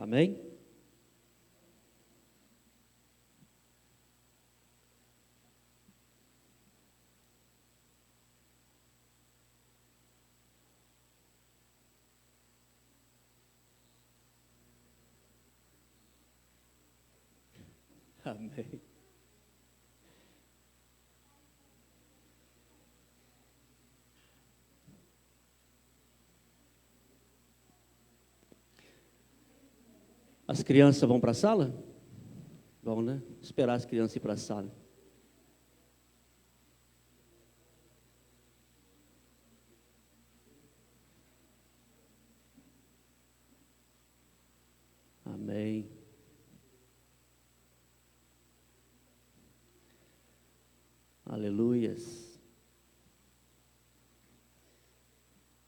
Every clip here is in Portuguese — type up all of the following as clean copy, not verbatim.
Amém? Amém. As crianças vão para a sala? Vão, né? Esperar as crianças ir para a sala. Amém. Aleluias.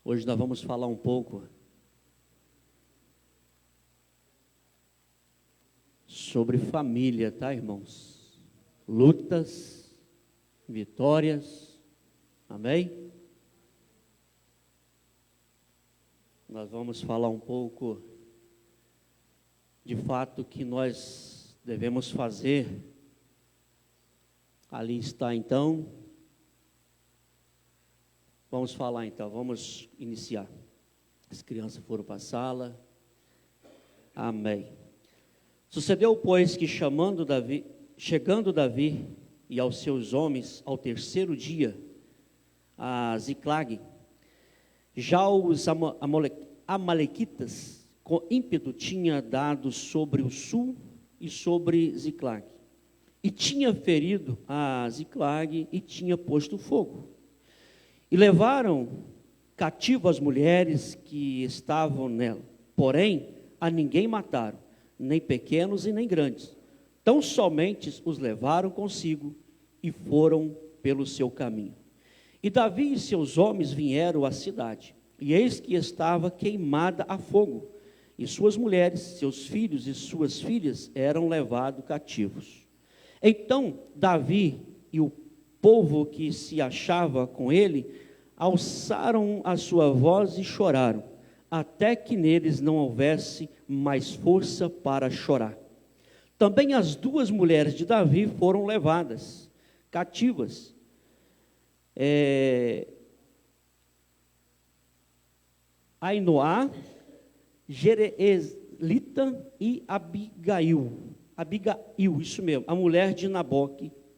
Hoje nós vamos falar um pouco sobre família, tá, irmãos? Lutas, vitórias, amém? Nós vamos falar um pouco de fato que nós devemos fazer. Ali está então. Vamos falar então, vamos iniciar. As crianças foram para a sala. Amém. Sucedeu, pois, que chegando Davi e aos seus homens ao terceiro dia, a Ziclag, já os amalequitas com ímpeto tinha dado sobre o sul e sobre Ziclag, e tinha ferido a Ziclag e tinha posto fogo. E levaram cativo as mulheres que estavam nela, porém a ninguém mataram, nem pequenos e nem grandes. Tão somente os levaram consigo e foram pelo seu caminho. E Davi e seus homens vieram à cidade, e eis que estava queimada a fogo, e suas mulheres, seus filhos e suas filhas eram levados cativos. Então Davi e o povo que se achava com ele alçaram a sua voz e choraram, até que neles não houvesse mais força para chorar. Também as duas mulheres de Davi foram levadas cativas, Ainoá, Jereelita e Abigail, isso mesmo, a mulher de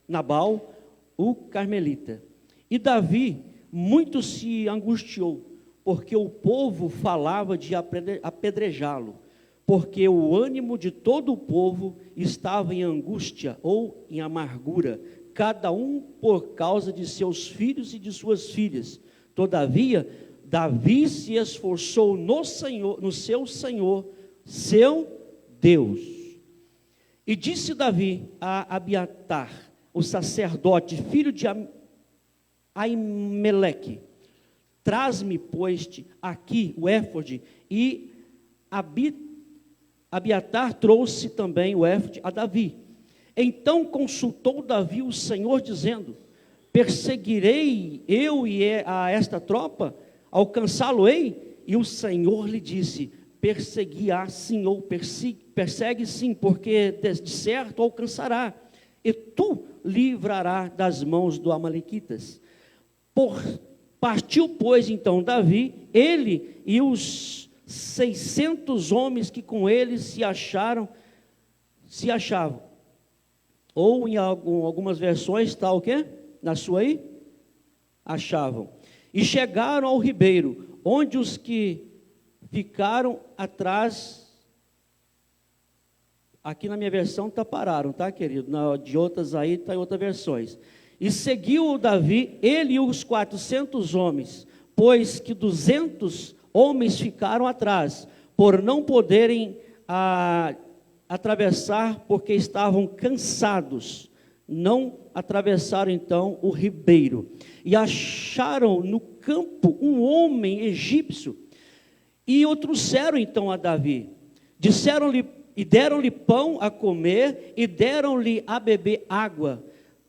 Nabal, o carmelita. E Davi muito se angustiou, porque o povo falava de apedrejá-lo, porque o ânimo de todo o povo estava em angústia ou em amargura, cada um por causa de seus filhos e de suas filhas. Todavia, Davi se esforçou no Senhor, no seu Senhor, seu Deus. E disse Davi a Abiatar, o sacerdote, filho de Aimeleque: traz-me, pois, aqui o éfode. E Abiatar trouxe também o éfode a Davi. Então consultou Davi o Senhor, dizendo: perseguirei eu a esta tropa? Alcançá-lo-ei? E o Senhor lhe disse: perseguirá sim, ou persegue sim, porque de certo alcançará, e tu livrará das mãos dos amalequitas. Partiu, pois, então Davi, ele e os 600 homens que com ele se achavam. Ou em algumas versões está o quê? Na sua aí? Achavam. E chegaram ao ribeiro, onde os que ficaram atrás, aqui na minha versão está pararam, tá, querido? De outras aí está em outras versões. E seguiu o Davi, ele e os 400 homens, pois que 200 homens ficaram atrás, por não poderem atravessar, porque estavam cansados. Não atravessaram então o ribeiro. E acharam no campo um homem egípcio, e o trouxeram então a Davi. Disseram-lhe, e deram-lhe pão a comer, e deram-lhe a beber água.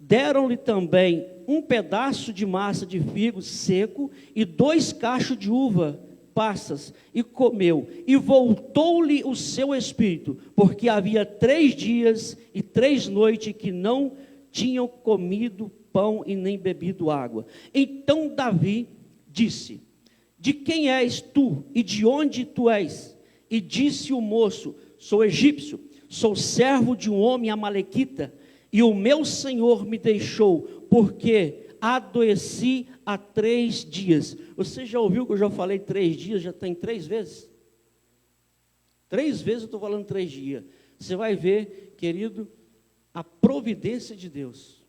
Deram-lhe também um pedaço de massa de figo seco e 2 cachos de uva passas e comeu, e voltou-lhe o seu espírito, porque havia 3 dias e 3 noites que não tinham comido pão e nem bebido água. Então Davi disse: de quem és tu e de onde tu és? E disse o moço: sou egípcio, sou servo de um homem amalequita, e o meu senhor me deixou, porque adoeci há 3 dias. Você já ouviu que eu já falei 3 dias, já tem 3 vezes? 3 vezes eu estou falando 3 dias. Você vai ver, querido, a providência de Deus,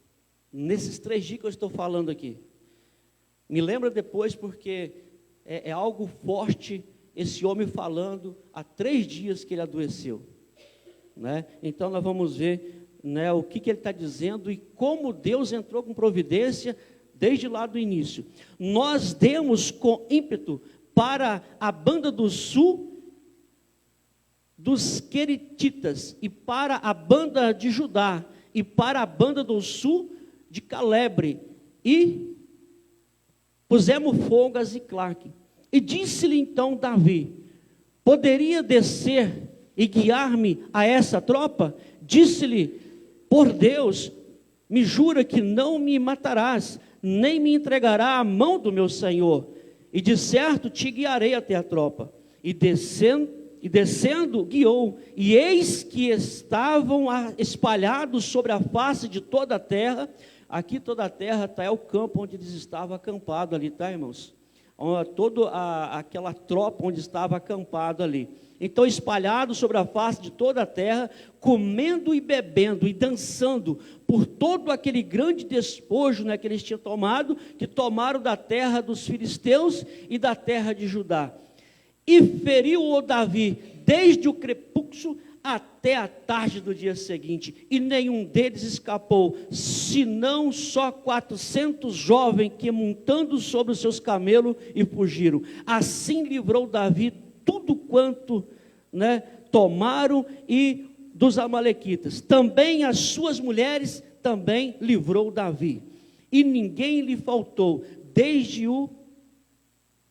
nesses 3 dias que eu estou falando aqui. Me lembra depois, porque é algo forte, esse homem falando há 3 dias que ele adoeceu, né? Então nós vamos ver, né, o que ele está dizendo e como Deus entrou com providência desde lá do início. Nós demos com ímpeto para a banda do sul dos Queretitas, e para a banda de Judá, e para a banda do sul de Calebre, e pusemos fogo a Ziclague. E disse-lhe então Davi: poderia descer e guiar-me a essa tropa? Disse-lhe: por Deus, me jura que não me matarás, nem me entregará à mão do meu senhor, e de certo te guiarei até a tropa. E descendo guiou, e eis que estavam espalhados sobre a face de toda a terra. Aqui toda a terra é o campo onde eles estavam acampados ali, tá, irmãos? Toda aquela tropa onde estava acampado ali. Então, espalhados sobre a face de toda a terra, comendo e bebendo e dançando por todo aquele grande despojo, né, que eles tinham tomado, que tomaram da terra dos filisteus e da terra de Judá. E feriu-o Davi desde o crepúsculo até a tarde do dia seguinte, e nenhum deles escapou, senão só 400 jovens que, montando sobre os seus camelos, e fugiram. Assim livrou Davi tudo quanto, né, tomaram e dos amalequitas. Também as suas mulheres também livrou Davi, e ninguém lhe faltou, desde o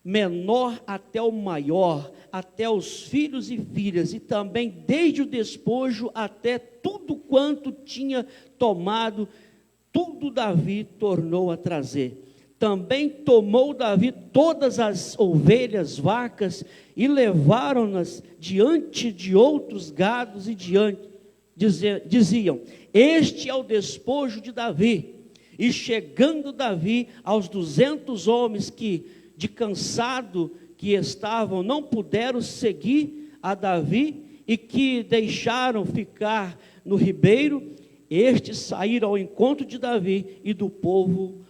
menor até o maior, até os filhos e filhas, e também desde o despojo até tudo quanto tinha tomado, tudo Davi tornou a trazer. Também tomou Davi todas as ovelhas, vacas, e levaram-nas diante de outros gados, e diziam: este é o despojo de Davi. E chegando Davi aos 200 homens que, de cansado que estavam, não puderam seguir a Davi, e que deixaram ficar no ribeiro, estes saíram ao encontro de Davi e do povo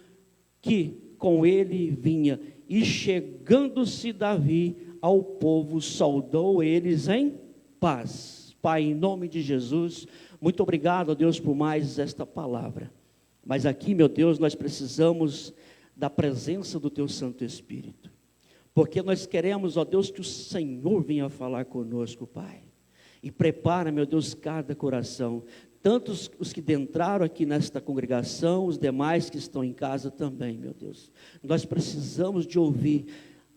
que com ele vinha. E chegando-se Davi ao povo, saudou eles em paz. Pai, em nome de Jesus, muito obrigado, ó Deus, por mais esta palavra. Mas aqui, meu Deus, nós precisamos da presença do Teu Santo Espírito, porque nós queremos, ó Deus, que o Senhor venha falar conosco, Pai, e prepara, meu Deus, cada coração, tanto os que entraram aqui nesta congregação, os demais que estão em casa também, meu Deus. Nós precisamos de ouvir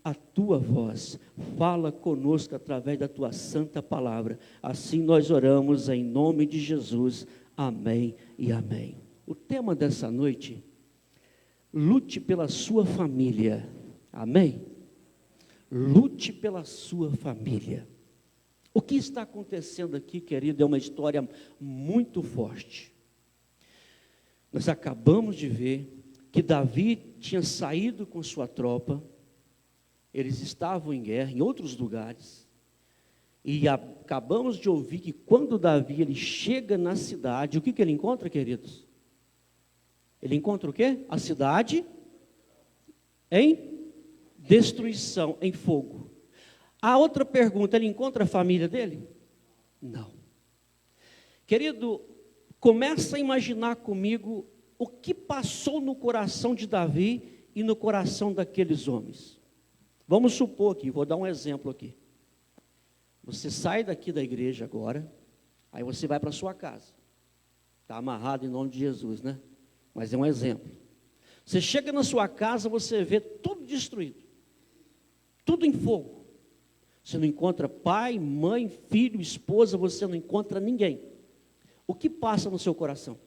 a Tua voz. Fala conosco através da Tua santa palavra. Assim nós oramos em nome de Jesus. Amém e amém. O tema dessa noite: lute pela sua família. Amém? Lute pela sua família. O que está acontecendo aqui, querido, é uma história muito forte. Nós acabamos de ver que Davi tinha saído com sua tropa, eles estavam em guerra em outros lugares, e acabamos de ouvir que quando Davi ele chega na cidade, o que ele encontra, queridos? Ele encontra o quê? A cidade em destruição, em fogo. A outra pergunta, ele encontra a família dele? Não. Querido, começa a imaginar comigo o que passou no coração de Davi e no coração daqueles homens. Vamos supor aqui, vou dar um exemplo aqui. Você sai daqui da igreja agora, aí você vai para a sua casa. Está amarrado em nome de Jesus, né? Mas é um exemplo. Você chega na sua casa, você vê tudo destruído, tudo em fogo. Você não encontra pai, mãe, filho, esposa, você não encontra ninguém. O que passa no seu coração?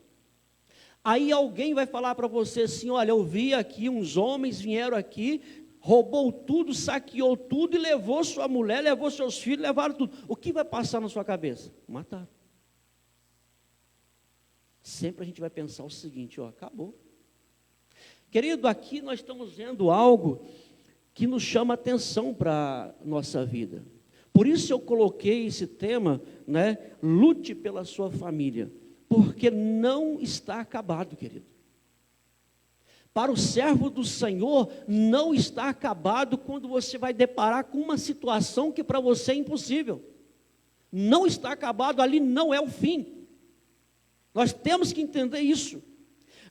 Aí alguém vai falar para você assim: olha, eu vi aqui uns homens vieram aqui, roubou tudo, saqueou tudo e levou sua mulher, levou seus filhos, levaram tudo. O que vai passar na sua cabeça? Mataram. Sempre a gente vai pensar o seguinte: ó, acabou. Querido, aqui nós estamos vendo algo que nos chama atenção para a nossa vida. Por isso eu coloquei esse tema, né? Lute pela sua família, porque não está acabado, querido. Para o servo do Senhor, não está acabado quando você vai deparar com uma situação que para você é impossível. Não está acabado, ali não é o fim. Nós temos que entender isso.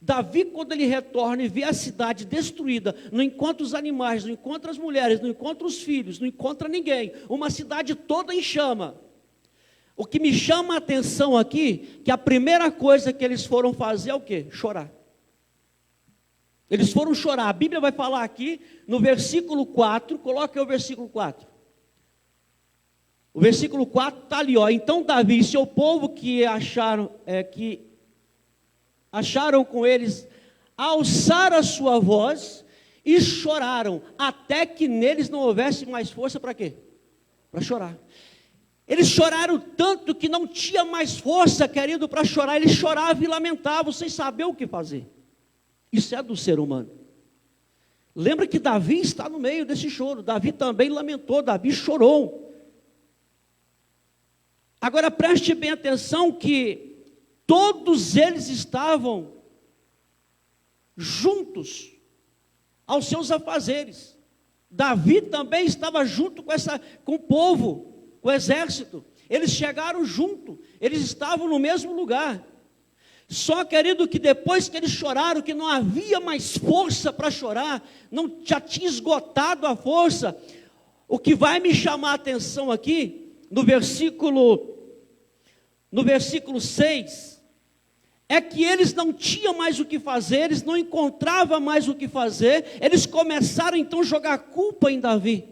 Davi, quando ele retorna e vê a cidade destruída, não encontra os animais, não encontra as mulheres, não encontra os filhos, não encontra ninguém, uma cidade toda em chama. O que me chama a atenção aqui, que a primeira coisa que eles foram fazer é o quê? Chorar. Eles foram chorar. A Bíblia vai falar aqui, no versículo 4, coloca aí o versículo 4. O versículo 4 está ali, ó. Então Davi e seu povo que acharam com eles, alçaram a sua voz e choraram, até que neles não houvesse mais força para quê? Para chorar. Eles choraram tanto que não tinha mais força, querido, para chorar. Eles choravam e lamentavam, sem saber o que fazer. Isso é do ser humano. Lembra que Davi está no meio desse choro. Davi também lamentou, Davi chorou. Agora preste bem atenção que todos eles estavam juntos aos seus afazeres. Davi também estava junto com o povo, com o exército. Eles chegaram junto, eles estavam no mesmo lugar. Só, querido, que depois que eles choraram, que não havia mais força para chorar, já tinha esgotado a força. O que vai me chamar a atenção aqui, no versículo 6, é que eles não tinham mais o que fazer, eles não encontravam mais o que fazer, eles começaram então a jogar culpa em Davi.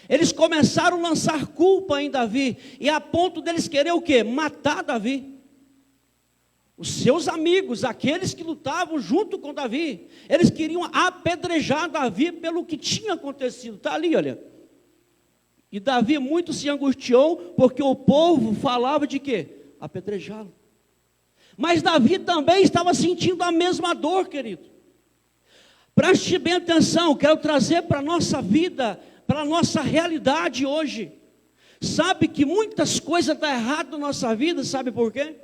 Eles começaram a lançar culpa em Davi, e a ponto deles querer o quê? Matar Davi. Os seus amigos, aqueles que lutavam junto com Davi, eles queriam apedrejar Davi pelo que tinha acontecido. Está ali, olha. E Davi muito se angustiou, porque o povo falava de quê? Apedrejá-lo. Mas Davi também estava sentindo a mesma dor, querido. Preste bem atenção, quero trazer para a nossa vida, para a nossa realidade hoje. Sabe que muitas coisas estão erradas na nossa vida, sabe por quê?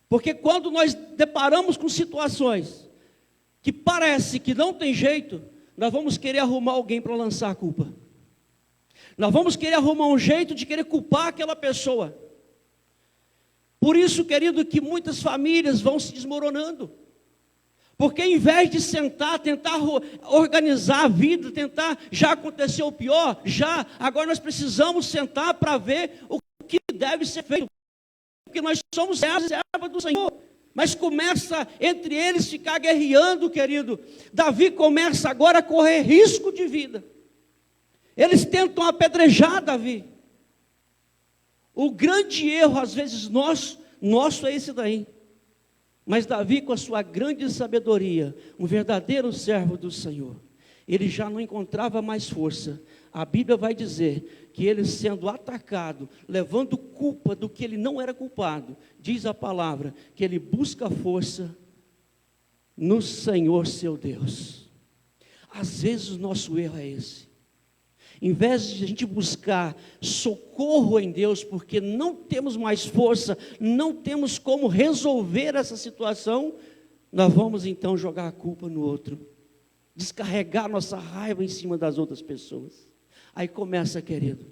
Porque quando nós deparamos com situações que parece que não tem jeito, nós vamos querer arrumar alguém para lançar a culpa. Nós vamos querer arrumar um jeito de querer culpar aquela pessoa. Por isso, querido, que muitas famílias vão se desmoronando. Porque em vez de sentar, tentar organizar a vida, tentar, já aconteceu o pior, agora nós precisamos sentar para ver o que deve ser feito. Porque nós somos servos do Senhor. Mas começa entre eles ficar guerreando, querido. Davi começa agora a correr risco de vida. Eles tentam apedrejar Davi. O grande erro, às vezes, nosso é esse daí. Mas Davi, com a sua grande sabedoria, um verdadeiro servo do Senhor, ele já não encontrava mais força. A Bíblia vai dizer que ele sendo atacado, levando culpa do que ele não era culpado, diz a palavra, que ele busca força no Senhor seu Deus. Às vezes o nosso erro é esse. Em vez de a gente buscar socorro em Deus, porque não temos mais força, não temos como resolver essa situação, nós vamos então jogar a culpa no outro, descarregar nossa raiva em cima das outras pessoas. Aí começa, querido,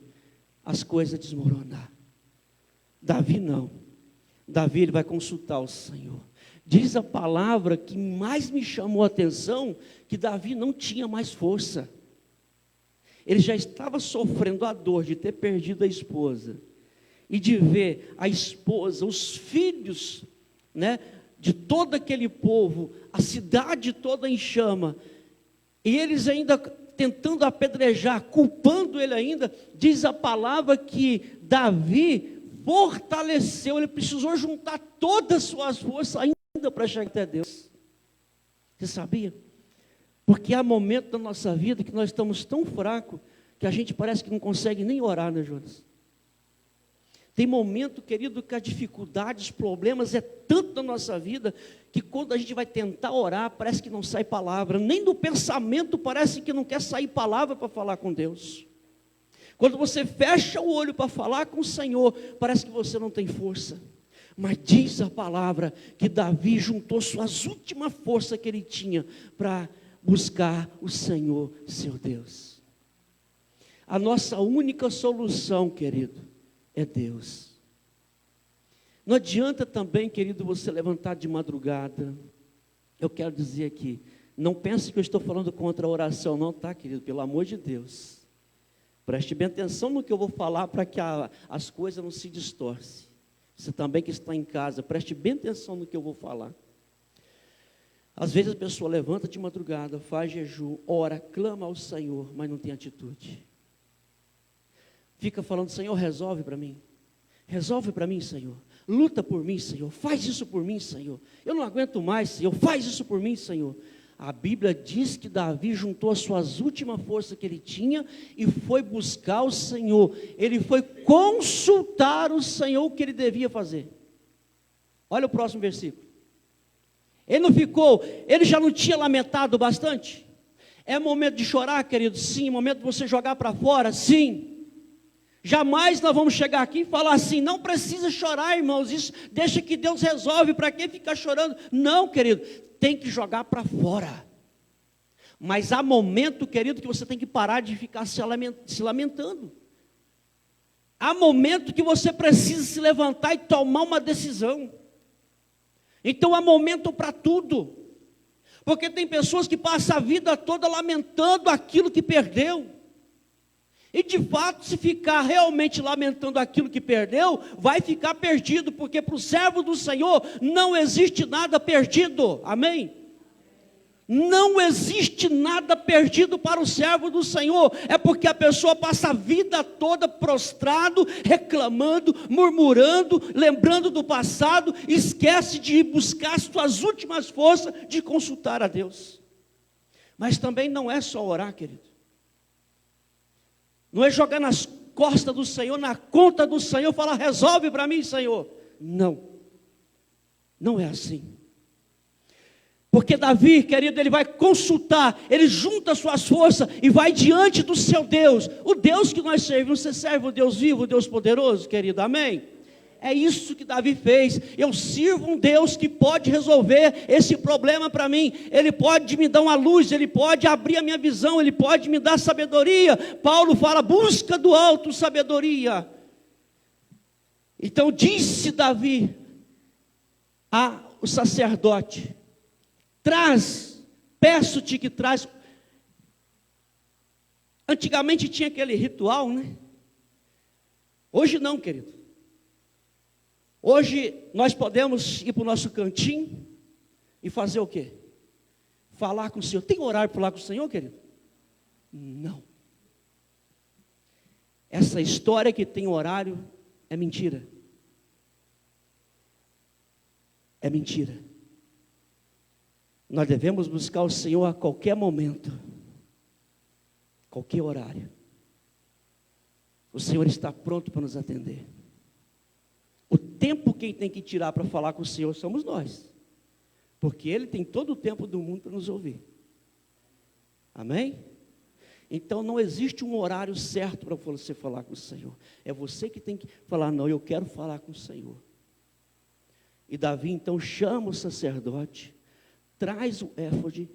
as coisas a desmoronar. Davi não. Davi ele vai consultar o Senhor. Diz a palavra que mais me chamou a atenção, que Davi não tinha mais força. Ele já estava sofrendo a dor de ter perdido a esposa e de ver a esposa, os filhos, né, de todo aquele povo, a cidade toda em chama, e eles ainda tentando apedrejar, culpando ele ainda, diz a palavra que Davi fortaleceu, ele precisou juntar todas as suas forças ainda para chegar até Deus. Você sabia? Porque há momentos da nossa vida que nós estamos tão fracos, que a gente parece que não consegue nem orar, né, Jonas? Tem momento, querido, que as dificuldades, os problemas é tanto na nossa vida, que quando a gente vai tentar orar, parece que não sai palavra, nem do pensamento parece que não quer sair palavra para falar com Deus. Quando você fecha o olho para falar com o Senhor, parece que você não tem força. Mas diz a palavra que Davi juntou suas últimas forças que ele tinha para buscar o Senhor, seu Deus. A nossa única solução, querido, é Deus. Não adianta também, querido, você levantar de madrugada. Eu quero dizer aqui, não pense que eu estou falando contra a oração, não, tá, querido? Pelo amor de Deus. Preste bem atenção no que eu vou falar para que as coisas não se distorcem. Você também que está em casa, preste bem atenção no que eu vou falar. Às vezes a pessoa levanta de madrugada, faz jejum, ora, clama ao Senhor, mas não tem atitude. Fica falando, Senhor, resolve para mim. Resolve para mim, Senhor. Luta por mim, Senhor. Faz isso por mim, Senhor. Eu não aguento mais, Senhor. Faz isso por mim, Senhor. A Bíblia diz que Davi juntou as suas últimas forças que ele tinha e foi buscar o Senhor. Ele foi consultar o Senhor o que ele devia fazer. Olha o próximo versículo. Ele já não tinha lamentado bastante? É momento de chorar, querido? Sim. Momento de você jogar para fora? Sim. Jamais nós vamos chegar aqui e falar assim, não precisa chorar, irmãos, isso deixa que Deus resolve, para que ficar chorando? Não, querido, tem que jogar para fora. Mas há momento, querido, que você tem que parar de ficar se lamentando. Há momento que você precisa se levantar e tomar uma decisão. Então há momento para tudo. Porque tem pessoas que passam a vida toda lamentando aquilo que perdeu. E de fato, se ficar realmente lamentando aquilo que perdeu, vai ficar perdido, porque para o servo do Senhor não existe nada perdido, amém? Não existe nada perdido para o servo do Senhor, é porque a pessoa passa a vida toda prostrado, reclamando, murmurando, lembrando do passado, esquece de ir buscar as suas últimas forças de consultar a Deus. Mas também não é só orar, querido. Não é jogar nas costas do Senhor, na conta do Senhor, falar, resolve para mim, Senhor. Não, não é assim. Porque Davi, querido, ele vai consultar, ele junta suas forças e vai diante do seu Deus. O Deus que nós servimos, você serve o Deus vivo, o Deus poderoso, querido, amém? É isso que Davi fez. Eu sirvo um Deus que pode resolver esse problema para mim. Ele pode me dar uma luz, Ele pode abrir a minha visão, Ele pode me dar sabedoria. Paulo fala, busca do alto sabedoria. Então disse Davi ao sacerdote, peço-te que traz. Antigamente tinha aquele ritual, né? Hoje não, querido. Hoje nós podemos ir para o nosso cantinho e fazer o quê? Falar com o Senhor. Tem horário para falar com o Senhor, querido? Não. Essa história que tem horário é mentira. É mentira. Nós devemos buscar o Senhor a qualquer momento, qualquer horário. O Senhor está pronto para nos atender. O tempo quem tem que tirar para falar com o Senhor somos nós. Porque Ele tem todo o tempo do mundo para nos ouvir. Amém? Então não existe um horário certo para você falar com o Senhor. É você que tem que falar, não, eu quero falar com o Senhor. E Davi então chama o sacerdote, traz o éfode,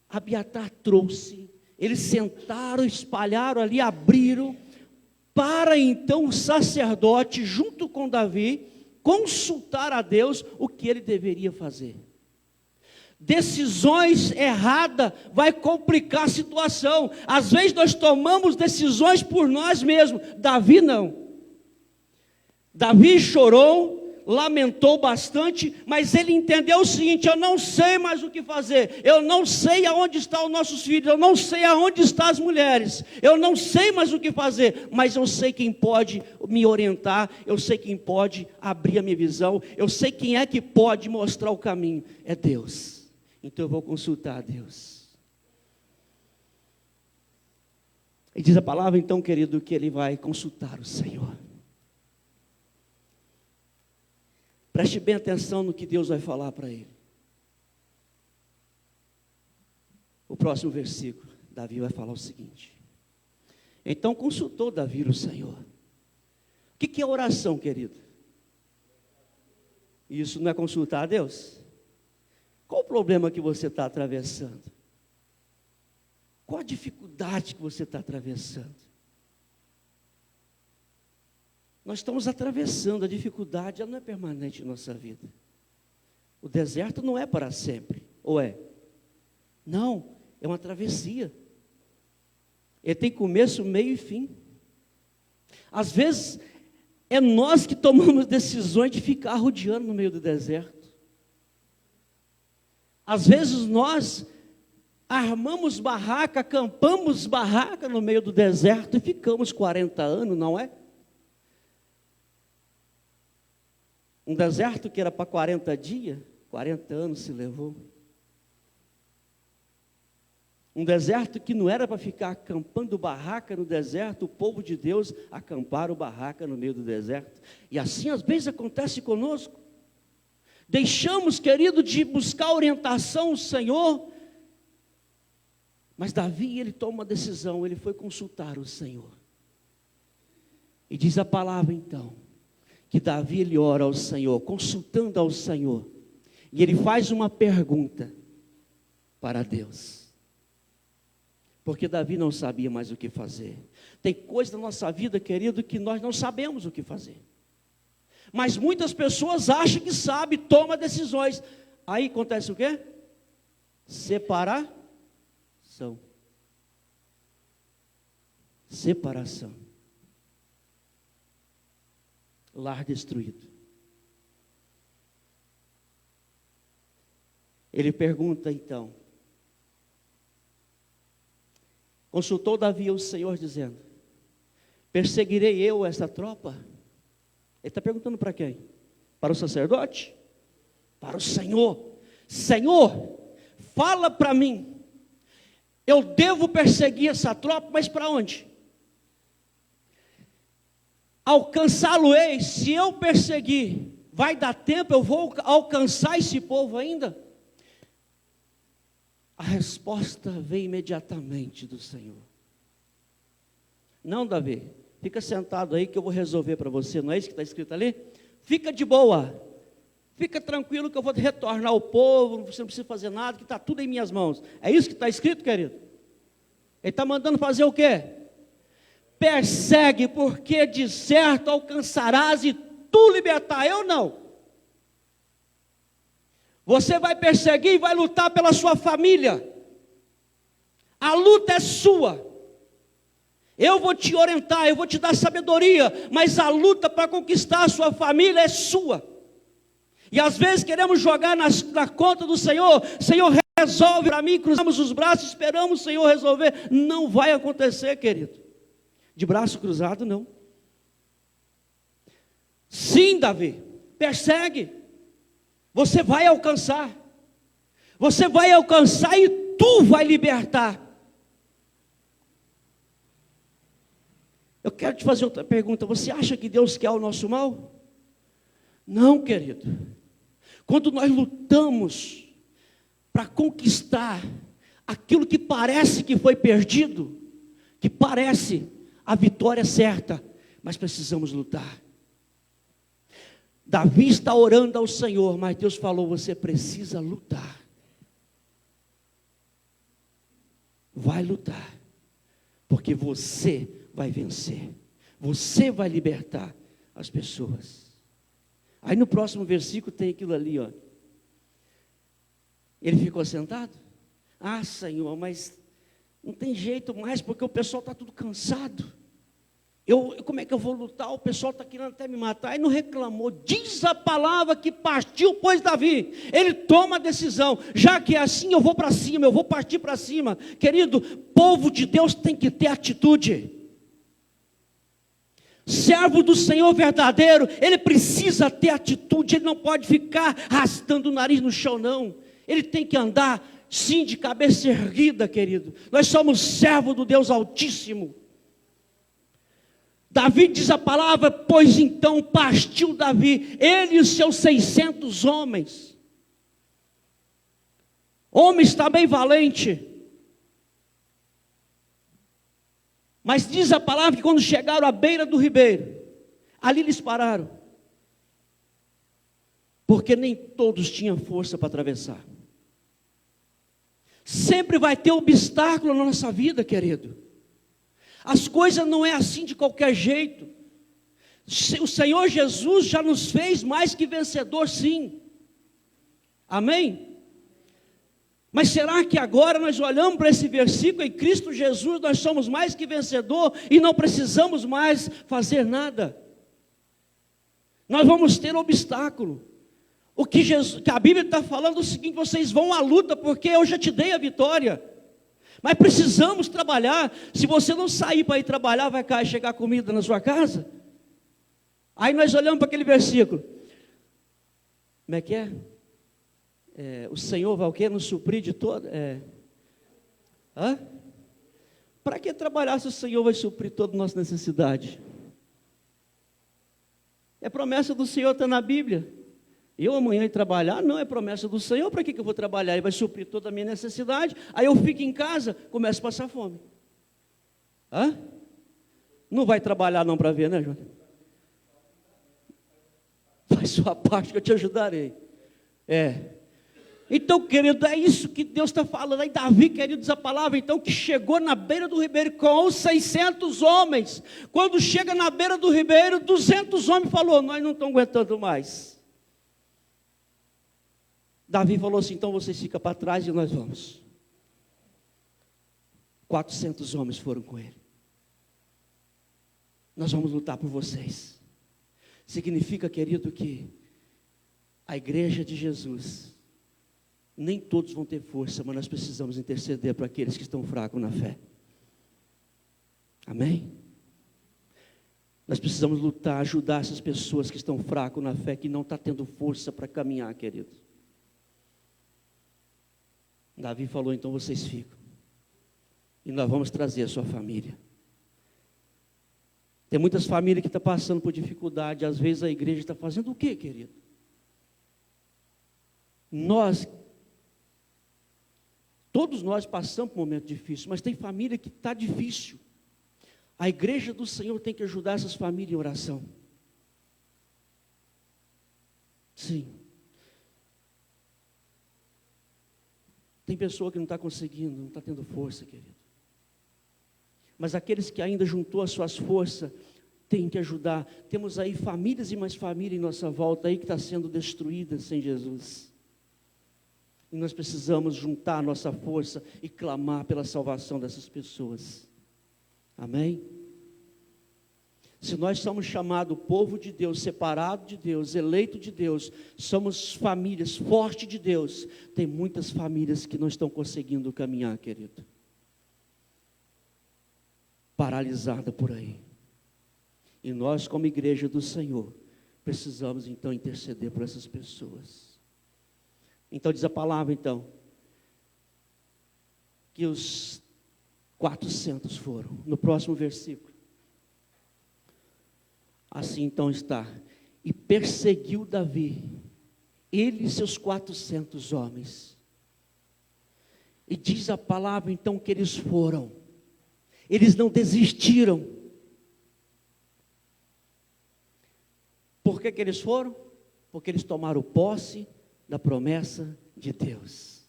Abiatar trouxe, eles sentaram, espalharam ali, abriram, para então o sacerdote, junto com Davi, consultar a Deus o que ele deveria fazer. Decisões erradas vai complicar a situação. Às vezes nós tomamos decisões por nós mesmos. Davi não. Davi chorou, lamentou bastante, mas ele entendeu o seguinte: eu não sei mais o que fazer, eu não sei aonde estão os nossos filhos, eu não sei aonde estão as mulheres, eu não sei mais o que fazer, mas eu sei quem pode me orientar, eu sei quem pode abrir a minha visão, eu sei quem é que pode mostrar o caminho, é Deus. Então eu vou consultar a Deus. E diz a palavra então, querido, que ele vai consultar o Senhor. Preste bem atenção no que Deus vai falar para ele. O próximo versículo, Davi vai falar o seguinte: então consultou Davi o Senhor. O que é oração, querido? Isso não é consultar a Deus? Qual o problema que você está atravessando? Qual a dificuldade que você está atravessando? Nós estamos atravessando a dificuldade, ela não é permanente em nossa vida. O deserto não é para sempre, ou é? Não, é uma travessia. Ele tem começo, meio e fim. Às vezes, é nós que tomamos decisões de ficar rodeando no meio do deserto. Às vezes nós armamos barraca, acampamos barraca no meio do deserto e ficamos 40 anos, não é? Um deserto que era para 40 dias, 40 anos se levou. Um deserto que não era para ficar acampando barraca no deserto, o povo de Deus acamparam barraca no meio do deserto. E assim às vezes acontece conosco. Deixamos, querido, de buscar orientação ao Senhor. Mas Davi, ele toma uma decisão, ele foi consultar o Senhor. E diz a palavra então, que Davi ele ora ao Senhor, consultando ao Senhor, e ele faz uma pergunta para Deus, porque Davi não sabia mais o que fazer. Tem coisas na nossa vida, querido, que nós não sabemos o que fazer, mas muitas pessoas acham que sabem, tomam decisões, aí acontece o quê? Separação. Lar destruído. Ele pergunta então, consultou Davi ao Senhor dizendo: perseguirei eu essa tropa? Ele está perguntando para quem? Para o sacerdote? Para o Senhor. Senhor, fala para mim, eu devo perseguir essa tropa, mas para onde? Alcançá-lo-ei, se eu perseguir, vai dar tempo, eu vou alcançar esse povo ainda? A resposta vem imediatamente do Senhor. Não, Davi, fica sentado aí que eu vou resolver para você, não é isso que está escrito ali? Fica de boa, fica tranquilo que eu vou retornar ao povo, você não precisa fazer nada, que está tudo em minhas mãos. É isso que está escrito, querido? Ele está mandando fazer o quê? Persegue, porque de certo alcançarás e tu libertar. Eu não. Você vai perseguir e vai lutar pela sua família. A luta é sua. Eu vou te orientar, eu vou te dar sabedoria, mas a luta para conquistar a sua família é sua. E às vezes queremos jogar na conta do Senhor. Senhor, resolve para mim, cruzamos os braços, esperamos o Senhor resolver. Não vai acontecer, querido. De braço cruzado, não. Sim, Davi, persegue. Você vai alcançar. Você vai alcançar e tu vai libertar. Eu quero te fazer outra pergunta. Você acha que Deus quer o nosso mal? Não, querido. Quando nós lutamos para conquistar aquilo que parece que foi perdido, que parece a vitória certa, mas precisamos lutar. Davi está orando ao Senhor, mas Deus falou: você precisa lutar. Vai lutar, porque você vai vencer, você vai libertar as pessoas. Aí no próximo versículo tem aquilo ali, ó. Ele ficou sentado. Ah, Senhor, mas não tem jeito mais, porque o pessoal está tudo cansado. Como é que eu vou lutar? O pessoal está querendo até me matar. E não reclamou. Diz a palavra que partiu, pois Davi. Ele toma a decisão. Já que é assim, eu vou para cima, eu vou partir para cima. Querido, povo de Deus tem que ter atitude. Servo do Senhor verdadeiro, ele precisa ter atitude. Ele não pode ficar arrastando o nariz no chão, não. Ele tem que andar, sim, de cabeça erguida, querido. Nós somos servo do Deus Altíssimo. Davi diz a palavra, pois então partiu Davi, ele e os seus 600 homens. Homens também valente. Mas diz a palavra que quando chegaram à beira do ribeiro, ali eles pararam. Porque nem todos tinham força para atravessar. Sempre vai ter obstáculo na nossa vida, querido. As coisas não é assim de qualquer jeito. O Senhor Jesus já nos fez mais que vencedor, sim. Amém? Mas será que agora nós olhamos para esse versículo, em Cristo Jesus nós somos mais que vencedor e não precisamos mais fazer nada? Nós vamos ter obstáculo. Que a Bíblia está falando é o seguinte: vocês vão à luta porque eu já te dei a vitória. Mas precisamos trabalhar. Se você não sair para ir trabalhar, vai chegar comida na sua casa? Aí nós olhamos para aquele versículo. Como é que é? O Senhor vai o quê? Nos suprir de todo. Para que trabalhar se o Senhor vai suprir toda a nossa necessidade? É promessa do Senhor, está na Bíblia. Eu amanhã ir trabalhar, não é promessa do Senhor. Para que eu vou trabalhar? Ele vai suprir toda a minha necessidade. Aí eu fico em casa, começo a passar fome. Não vai trabalhar não para ver, né, João? Faz sua parte que eu te ajudarei. Então, querido, é isso que Deus está falando. Aí Davi, querido, diz a palavra, então, que chegou na beira do ribeiro com os 600 homens. Quando chega na beira do ribeiro, 200 homens falou, nós não estamos aguentando mais. Davi falou assim, então vocês ficam para trás e nós vamos. 400 homens foram com ele. Nós vamos lutar por vocês. Significa, querido, que a igreja de Jesus, nem todos vão ter força, mas nós precisamos interceder para aqueles que estão fracos na fé. Amém? Nós precisamos lutar, ajudar essas pessoas que estão fracos na fé, que não estão tendo força para caminhar, querido. Davi falou, então vocês ficam. E nós vamos trazer a sua família. Tem muitas famílias que estão passando por dificuldade. Às vezes a igreja está fazendo o quê, querido? Todos nós passamos por um momento difícil, mas tem família que está difícil. A igreja do Senhor tem que ajudar essas famílias em oração. Sim. Tem pessoa que não está conseguindo, não está tendo força, querido. Mas aqueles que ainda juntou as suas forças, tem que ajudar. Temos aí famílias e mais famílias em nossa volta aí que está sendo destruída sem Jesus. E nós precisamos juntar a nossa força e clamar pela salvação dessas pessoas. Amém? Se nós somos chamados povo de Deus, separado de Deus, eleito de Deus, somos famílias fortes de Deus, tem muitas famílias que não estão conseguindo caminhar, querido. Paralisada por aí. E nós, como igreja do Senhor, precisamos então interceder por essas pessoas. Então diz a palavra então, que os 400 foram. No próximo versículo. Assim então está, e perseguiu Davi, ele e seus 400 homens. E diz a palavra então que eles foram, eles não desistiram. Por que eles foram? Porque eles tomaram posse da promessa de Deus.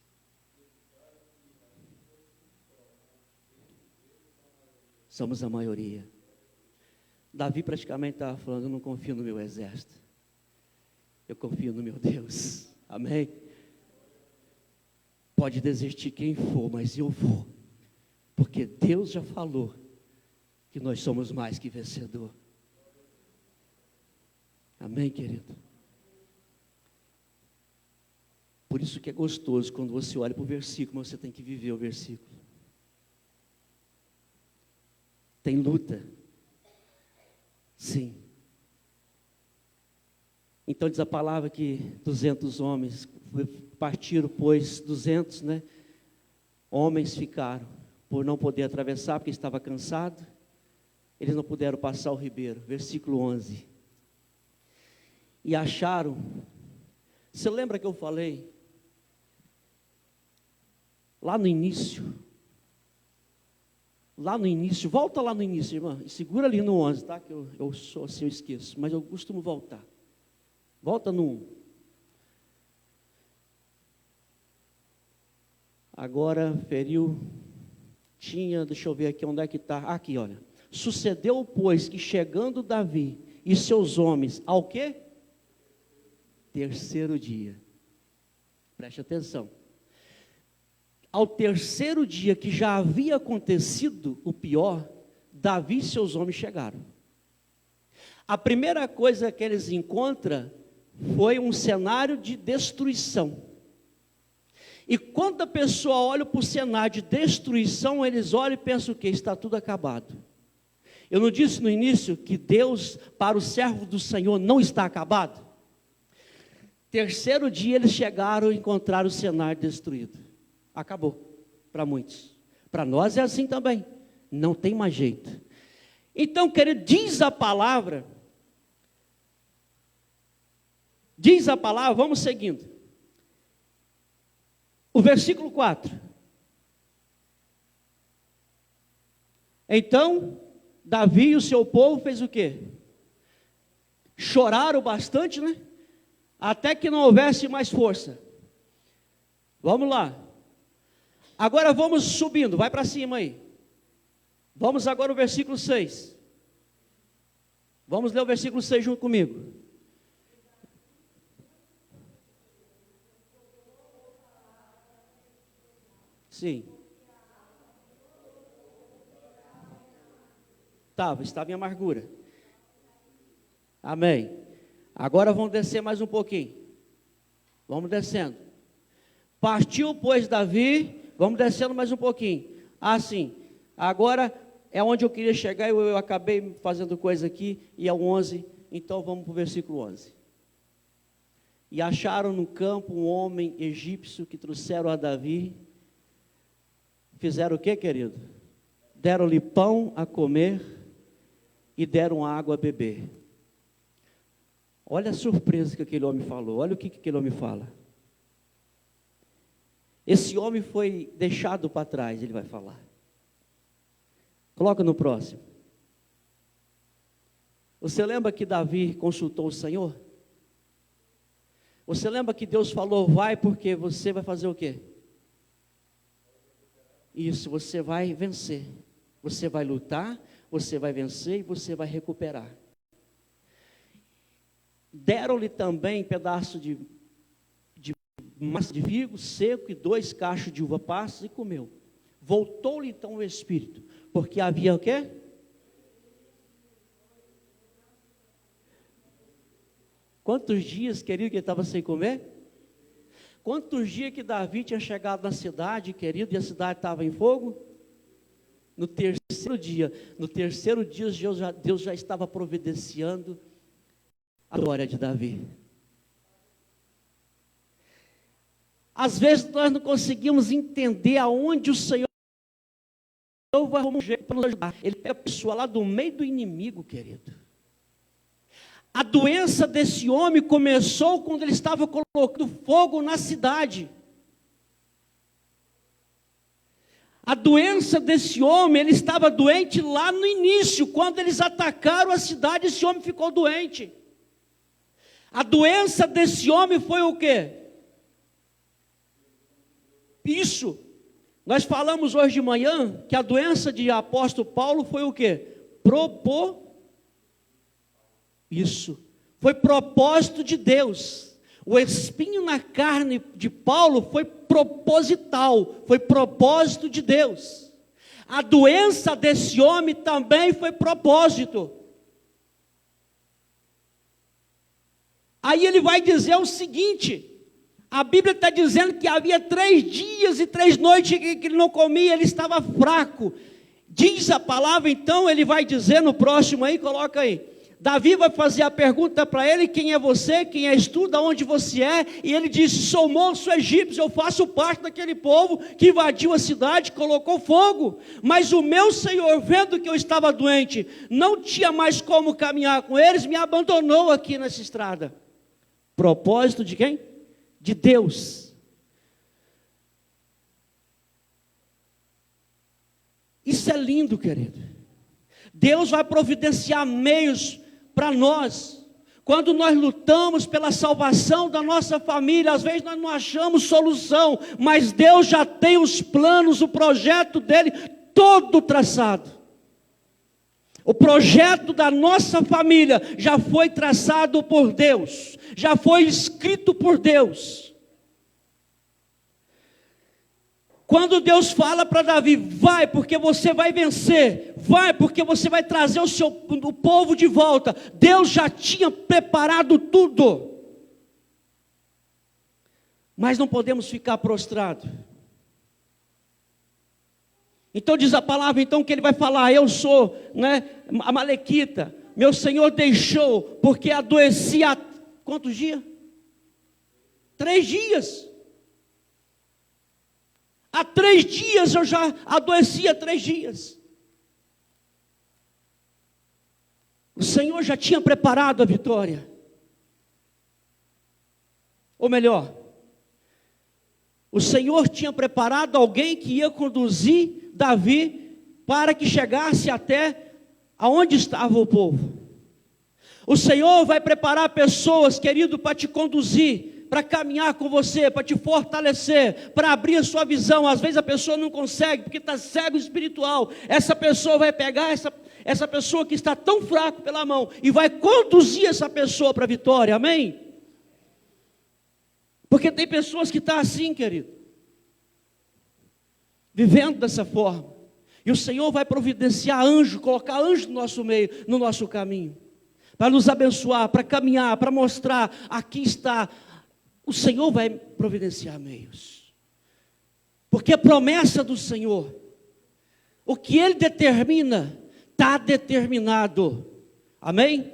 Somos a maioria. Davi praticamente estava falando, eu não confio no meu exército, eu confio no meu Deus. Amém? Pode desistir quem for, mas eu vou, porque Deus já falou que nós somos mais que vencedor. Amém, querido? Por isso que é gostoso quando você olha para o versículo, mas você tem que viver o versículo. Tem luta. Sim. Então diz a palavra que 200 homens partiram, pois 200, homens ficaram, por não poder atravessar, porque estava cansado, eles não puderam passar o ribeiro. Versículo 11. E acharam, você lembra que eu falei, lá no início, volta lá no início, irmã, e segura ali no 11, tá? Que eu sou assim, eu esqueço, mas eu costumo voltar. Volta no 1. Agora feriu, deixa eu ver aqui onde é que está. Aqui, olha. Sucedeu, pois, que chegando Davi e seus homens, ao quê? Terceiro dia. Preste atenção. Ao terceiro dia que já havia acontecido o pior, Davi e seus homens chegaram. A primeira coisa que eles encontram foi um cenário de destruição. E quando a pessoa olha para o cenário de destruição, eles olham e pensam o quê? Está tudo acabado. Eu não disse no início que Deus, para o servo do Senhor, não está acabado? Terceiro dia eles chegaram e encontraram o cenário destruído. Acabou, para muitos. Para nós é assim também, não tem mais jeito. Então, querido, diz a palavra, vamos seguindo. O versículo 4. Então, Davi e o seu povo fez o quê? Choraram bastante, até que não houvesse mais força. Vamos lá. Agora vamos subindo, vai para cima aí. Vamos agora ao versículo 6. Vamos ler o versículo 6 junto comigo. Sim. Estava em amargura. Amém. Agora vamos descer mais um pouquinho. Vamos descendo. Partiu, pois, Davi. Vamos descendo mais um pouquinho. Sim. Agora é onde eu queria chegar. Eu acabei fazendo coisa aqui. E é o 11. Então vamos para o versículo 11. E acharam no campo um homem egípcio que trouxeram a Davi. Fizeram o que, querido? Deram-lhe pão a comer e deram água a beber. Olha a surpresa que aquele homem falou. Olha o que aquele homem fala. Esse homem foi deixado para trás, ele vai falar. Coloca no próximo. Você lembra que Davi consultou o Senhor? Você lembra que Deus falou, vai porque você vai fazer o quê? Isso, você vai vencer. Você vai lutar, você vai vencer e você vai recuperar. Deram-lhe também pedaço de massa de figo seco e 2 cachos de uva passas e comeu. Voltou-lhe então o espírito, porque havia o quê? Quantos dias, querido, que ele estava sem comer? Quantos dias que Davi tinha chegado na cidade, querido, e a cidade estava em fogo? No terceiro dia. No terceiro dia, Deus já estava providenciando a glória de Davi. Às vezes nós não conseguimos entender aonde o Senhor vai arrumar um jeito para nos ajudar. Ele pega a pessoa lá do meio do inimigo, querido. A doença desse homem começou quando ele estava colocando fogo na cidade. A doença desse homem, ele estava doente lá no início, quando eles atacaram a cidade, esse homem ficou doente. A doença desse homem foi o quê? Isso. Nós falamos hoje de manhã que a doença de apóstolo Paulo foi o quê? Isso. Foi propósito de Deus. O espinho na carne de Paulo foi proposital, foi propósito de Deus. A doença desse homem também foi propósito. Aí ele vai dizer o seguinte: a Bíblia está dizendo que havia 3 dias e 3 noites que ele não comia, ele estava fraco. Diz a palavra, então, ele vai dizer no próximo aí, coloca aí. Davi vai fazer a pergunta para ele: quem é você, quem és tu, de onde você é? E ele disse: sou moço egípcio, eu faço parte daquele povo que invadiu a cidade, colocou fogo. Mas o meu Senhor, vendo que eu estava doente, não tinha mais como caminhar com eles, me abandonou aqui nessa estrada. Propósito de quem? De Deus. Isso é lindo, querido. Deus vai providenciar meios para nós. Quando nós lutamos pela salvação da nossa família, às vezes nós não achamos solução, mas Deus já tem os planos, o projeto dele todo traçado. O projeto da nossa família já foi traçado por Deus, já foi escrito por Deus. Quando Deus fala para Davi: vai porque você vai vencer, vai porque você vai trazer o povo de volta, Deus já tinha preparado tudo. Mas não podemos ficar prostrados. Então diz a palavra então que ele vai falar: eu sou, amalequita, meu Senhor deixou, porque adoeci há quantos dias? 3 dias. Há 3 dias eu já adoeci, há 3 dias. O Senhor já tinha preparado a vitória. Ou melhor, o Senhor tinha preparado alguém que ia conduzir Davi para que chegasse até aonde estava o povo. O Senhor vai preparar pessoas, querido, para te conduzir, para caminhar com você, para te fortalecer, para abrir a sua visão. Às vezes a pessoa não consegue, porque está cego espiritual. Essa pessoa vai pegar essa pessoa que está tão fraco pela mão e vai conduzir essa pessoa para a vitória, amém? Porque tem pessoas que estão assim, querido, vivendo dessa forma. E o Senhor vai providenciar anjo, colocar anjo no nosso meio, no nosso caminho, para nos abençoar, para caminhar, para mostrar: aqui está. O Senhor vai providenciar meios, porque a promessa do Senhor, o que Ele determina, está determinado, amém?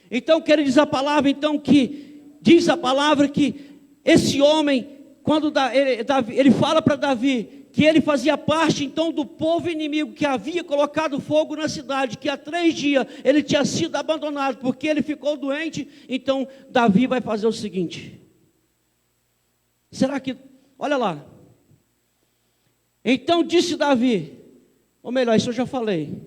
Então quero dizer a palavra, então, que diz a palavra que esse homem, quando ele fala para Davi, que ele fazia parte então do povo inimigo, que havia colocado fogo na cidade, que há 3 dias ele tinha sido abandonado, porque ele ficou doente. Então Davi vai fazer o seguinte: será que, olha lá, então disse Davi, ou melhor, isso eu já falei,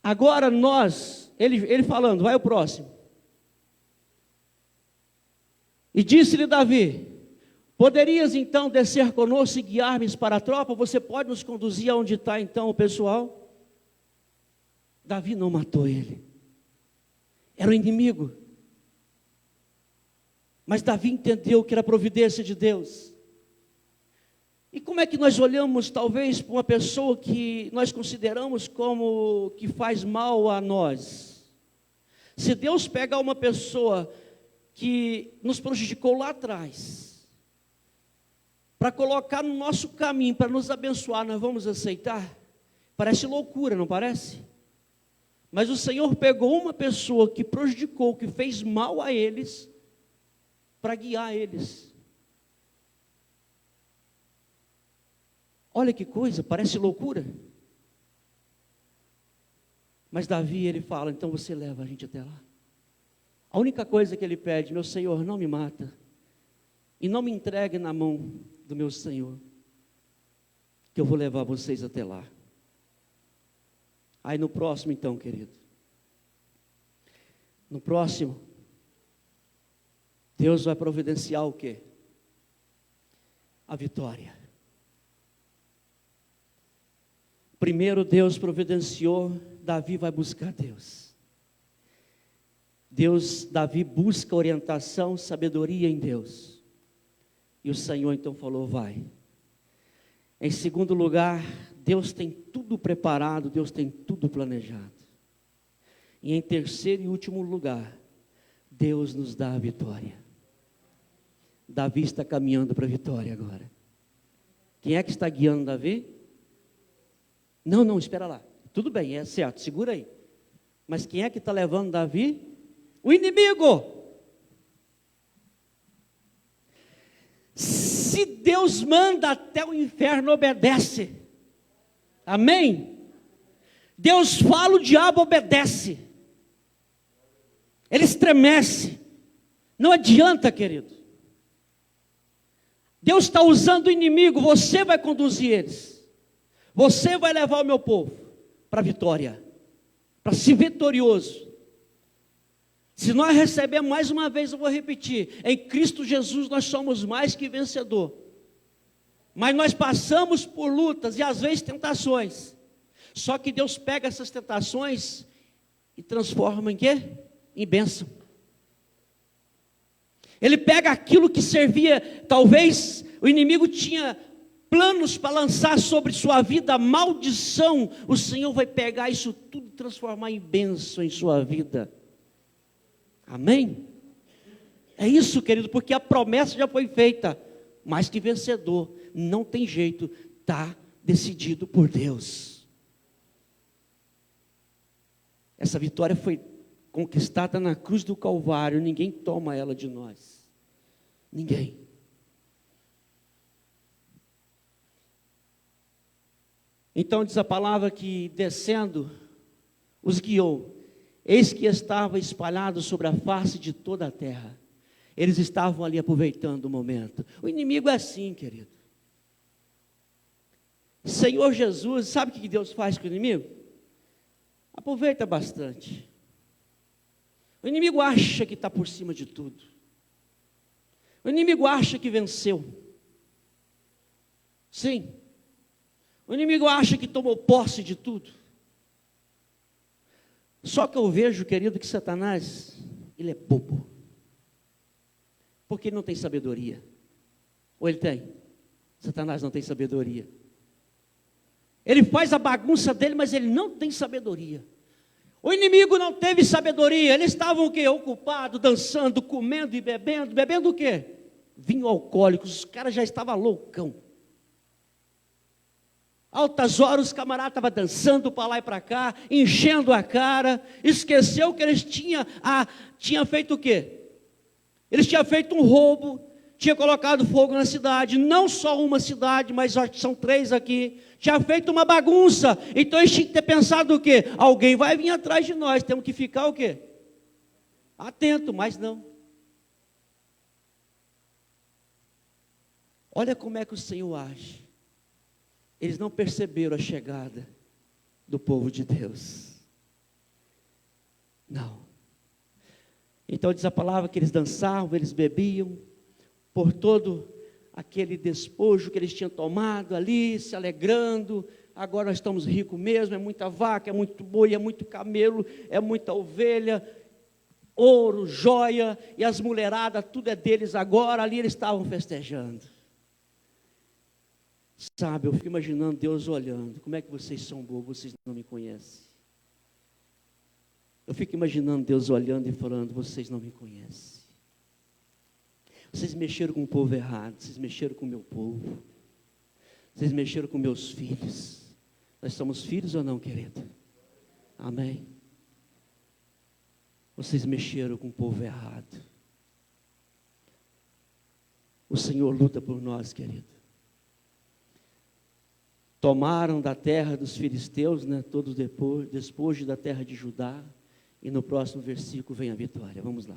agora nós, ele falando, vai o próximo, e disse-lhe Davi: poderias então descer conosco e guiar-me para a tropa? Você pode nos conduzir aonde está então o pessoal? Davi não matou ele, era o inimigo. Mas Davi entendeu que era a providência de Deus. E como é que nós olhamos talvez para uma pessoa que nós consideramos como que faz mal a nós? Se Deus pegar uma pessoa que nos prejudicou lá atrás, para colocar no nosso caminho, para nos abençoar, nós vamos aceitar? Parece loucura, não parece? Mas o Senhor pegou uma pessoa que prejudicou, que fez mal a eles, para guiar eles. Olha que coisa, parece loucura. Mas Davi, ele fala: então você leva a gente até lá. A única coisa que ele pede: meu Senhor, não me mata, e não me entregue na mão do meu Senhor, que eu vou levar vocês até lá. Aí no próximo então, querido, no próximo, Deus vai providenciar o quê? A vitória. Primeiro Deus providenciou, Davi vai buscar Deus. Davi busca orientação, sabedoria em Deus. E o Senhor então falou: vai. Em segundo lugar, Deus tem tudo preparado, Deus tem tudo planejado. E em terceiro e último lugar, Deus nos dá a vitória. Davi está caminhando para a vitória agora. Quem é que está guiando Davi? Não, espera lá. Tudo bem, é certo, segura aí. Mas quem é que está levando Davi? O inimigo. Se Deus manda, até o inferno obedece. Amém? Deus fala, o diabo obedece. Ele estremece. Não adianta, querido. Deus está usando o inimigo, você vai conduzir eles. Você vai levar o meu povo para a vitória, para ser vitorioso. Se nós recebemos, mais uma vez eu vou repetir, em Cristo Jesus nós somos mais que vencedor. Mas nós passamos por lutas e às vezes tentações. Só que Deus pega essas tentações e transforma em quê? Em bênção. Ele pega aquilo que servia, talvez o inimigo tinha planos para lançar sobre sua vida maldição, o Senhor vai pegar isso tudo e transformar em bênção em sua vida. Amém? É isso, querido, porque a promessa já foi feita, mais que vencedor, não tem jeito, está decidido por Deus. Essa vitória foi conquistada na cruz do Calvário, ninguém toma ela de nós, ninguém. Então diz a palavra que descendo, os guiou, eis que estava espalhado sobre a face de toda a terra, eles estavam ali aproveitando o momento. O inimigo é assim, querido. Senhor Jesus, sabe o que Deus faz com o inimigo? Aproveita bastante. O inimigo acha que está por cima de tudo. O inimigo acha que venceu. Sim. O inimigo acha que tomou posse de tudo. Só que eu vejo, querido, que Satanás, ele é bobo. Porque ele não tem sabedoria. Ou ele tem? Satanás não tem sabedoria. Ele faz a bagunça dele, mas ele não tem sabedoria. O inimigo não teve sabedoria, eles estavam o quê? Ocupados, dançando, comendo e bebendo. Bebendo o quê? Vinho alcoólico, os caras já estavam loucão. Altas horas os camaradas estavam dançando para lá e para cá, enchendo a cara, esqueceu que eles tinham feito o quê? Eles tinham feito um roubo, tinha colocado fogo na cidade, não só uma cidade, mas são 3 aqui, tinha feito uma bagunça, então eles tinham que ter pensado o quê? Alguém vai vir atrás de nós, temos que ficar o quê? Atento, mas não. Olha como é que o Senhor age. Eles não perceberam a chegada do povo de Deus. Não. Então diz a palavra que eles dançavam, eles bebiam, por todo aquele despojo que eles tinham tomado ali, se alegrando. Agora nós estamos ricos mesmo, é muita vaca, é muito boi, é muito camelo, é muita ovelha, ouro, joia, e as mulheradas, tudo é deles agora. Ali eles estavam festejando. Sabe, eu fico imaginando Deus olhando, como é que vocês são bobos, vocês não me conhecem. Eu fico imaginando Deus olhando e falando, vocês não me conhecem. Vocês mexeram com o povo errado, vocês mexeram com o meu povo. Vocês mexeram com meus filhos. Nós somos filhos ou não, querido? Amém? Vocês mexeram com o povo errado. O Senhor luta por nós, querido. Tomaram da terra dos filisteus, né, todos despojo da terra de Judá, e no próximo versículo vem a vitória. Vamos lá.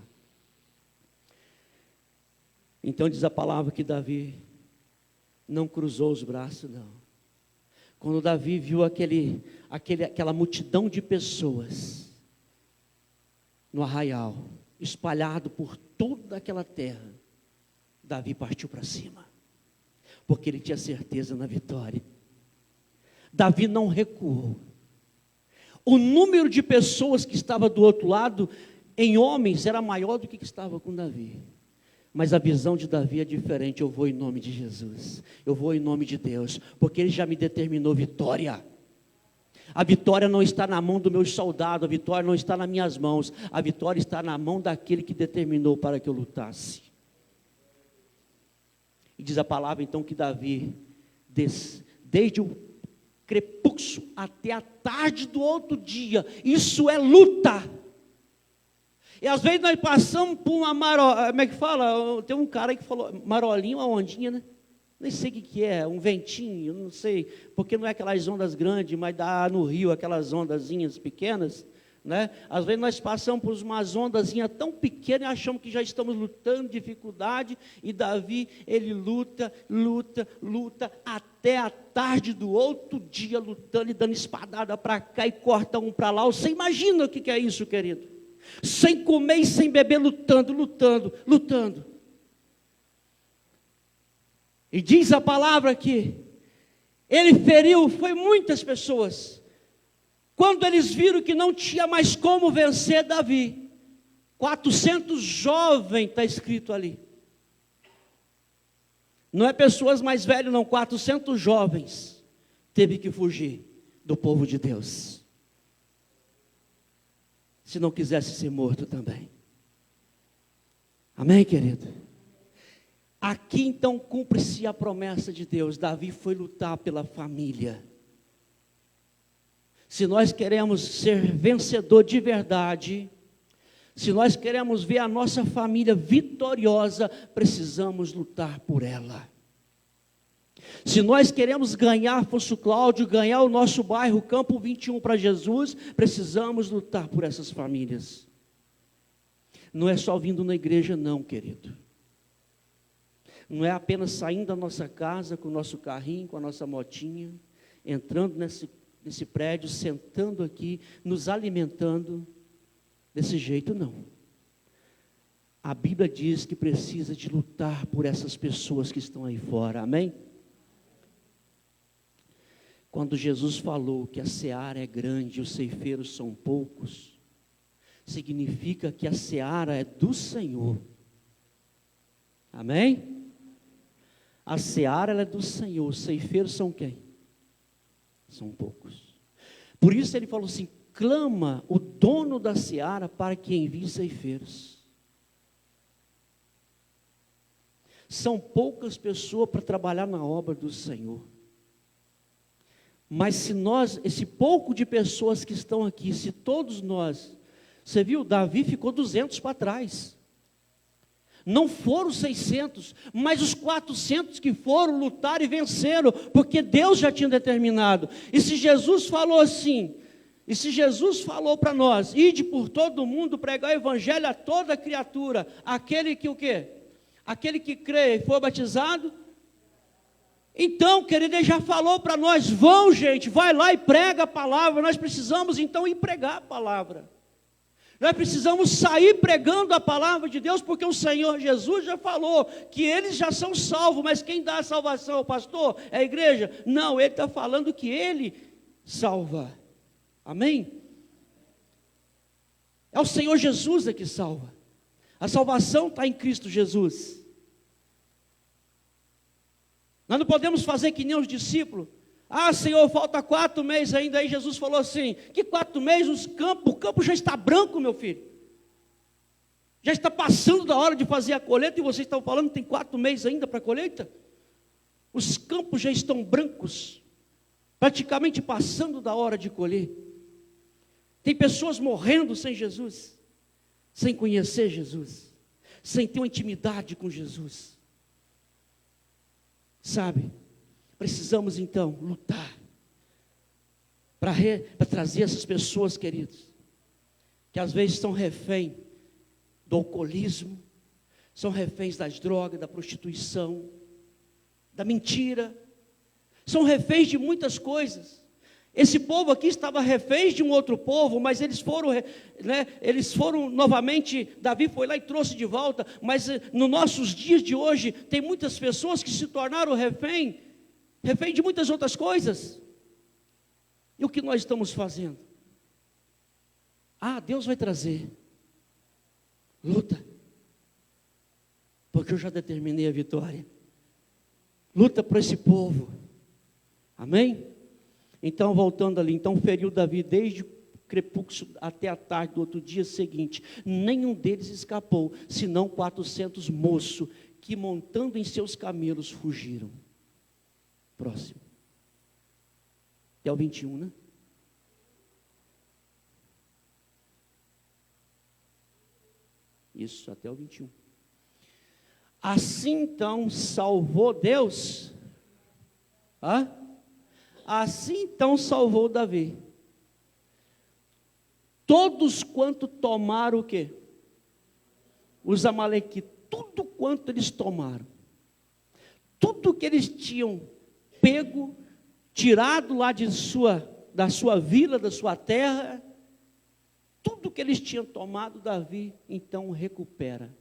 Então diz a palavra que Davi não cruzou os braços, não. Quando Davi viu aquela multidão de pessoas no arraial, espalhado por toda aquela terra, Davi partiu para cima, porque ele tinha certeza na vitória. Davi não recuou. O número de pessoas que estava do outro lado, em homens, era maior do que estava com Davi. Mas a visão de Davi é diferente. Eu vou em nome de Jesus, eu vou em nome de Deus, porque Ele já me determinou vitória. A vitória não está na mão dos meus soldados, a vitória não está nas minhas mãos, a vitória está na mão daquele que determinou para que eu lutasse. E diz a palavra então que Davi, desde o crepúsculo até a tarde do outro dia, isso é luta. E às vezes nós passamos por uma como é que fala? Tem um cara aí que falou, marolinha, uma ondinha, né? Nem sei o que é, um ventinho, não sei, porque não é aquelas ondas grandes, mas dá no rio aquelas ondazinhas pequenas, né? Às vezes nós passamos por umas ondazinhas tão pequenas e achamos que já estamos lutando, dificuldade, e Davi, ele luta, até a tarde do outro dia, lutando e dando espadada para cá e corta um para lá. Você imagina o que é isso, querido? Sem comer e sem beber, lutando. E diz a palavra que ele feriu, foi muitas pessoas. Quando eles viram que não tinha mais como vencer Davi, 400 jovens, está escrito ali. Não é pessoas mais velhas não, 400 jovens, teve que fugir do povo de Deus. Se não quisesse ser morto também. Amém, querido? Aqui então cumpre-se a promessa de Deus. Davi foi lutar pela família. Se nós queremos ser vencedor de verdade, se nós queremos ver a nossa família vitoriosa, precisamos lutar por ela. Se nós queremos ganhar Fosso Cláudio, ganhar o nosso bairro Campo 21 para Jesus, precisamos lutar por essas famílias. Não é só vindo na igreja não, querido. Não é apenas saindo da nossa casa com o nosso carrinho, com a nossa motinha, entrando nesse prédio, sentando aqui, nos alimentando, desse jeito não. A Bíblia diz que precisa de lutar por essas pessoas que estão aí fora, amém? Quando Jesus falou que a seara é grande e os ceifeiros são poucos, significa que a seara é do Senhor, amém? A seara ela é do Senhor, os ceifeiros são quem? São poucos. Por isso ele falou assim, clama o dono da seara para que envie ceifeiros. São poucas pessoas para trabalhar na obra do Senhor. Mas se nós, esse pouco de pessoas que estão aqui, se todos nós, você viu, Davi ficou 200 para trás. Não foram 600, mas os 400 que foram lutar e venceram, porque Deus já tinha determinado. E se Jesus falou assim, e se Jesus falou para nós, ide por todo mundo, pregar o evangelho a toda criatura, aquele que o quê? Aquele que crê e for batizado. Então, querido, ele já falou para nós, vão gente, vai lá e prega a palavra, nós precisamos então ir pregar a palavra. Nós precisamos sair pregando a palavra de Deus, porque o Senhor Jesus já falou que eles já são salvos, mas quem dá a salvação é o pastor? É a igreja? Não, ele está falando que ele salva. Amém? É o Senhor Jesus que salva. A salvação está em Cristo Jesus. Nós não podemos fazer que nem os discípulos. Ah, Senhor, falta 4 meses ainda. Aí Jesus falou assim, que 4 meses o campo já está branco, meu filho. Já está passando da hora de fazer a colheita, e vocês estão falando que tem 4 meses ainda para a colheita? Os campos já estão brancos, praticamente passando da hora de colher. Tem pessoas morrendo sem Jesus, sem conhecer Jesus, sem ter uma intimidade com Jesus. Sabe? Precisamos então lutar para trazer essas pessoas, queridos, que às vezes são refém do alcoolismo, são reféns das drogas, da prostituição, da mentira, são reféns de muitas coisas. Esse povo aqui estava reféns de um outro povo, mas eles foram novamente, Davi foi lá e trouxe de volta, mas nos nossos dias de hoje, tem muitas pessoas que se tornaram refém de muitas outras coisas. E o que nós estamos fazendo? Deus vai trazer. Luta. Por porque eu já determinei a vitória. Luta por esse povo. Amém? Então, voltando ali, então feriu Davi desde o crepúsculo até a tarde do outro dia seguinte. Nenhum deles escapou, senão 400 moços que, montando em seus camelos, fugiram. Próximo. Até o 21, né? Isso, até o 21. Assim então salvou Deus. Assim então salvou Davi. Todos quanto tomaram o quê? Os amalequitas, tudo quanto eles tomaram. Tudo que eles tinham pego, tirado lá da sua vila, da sua terra, tudo que eles tinham tomado, Davi então recupera.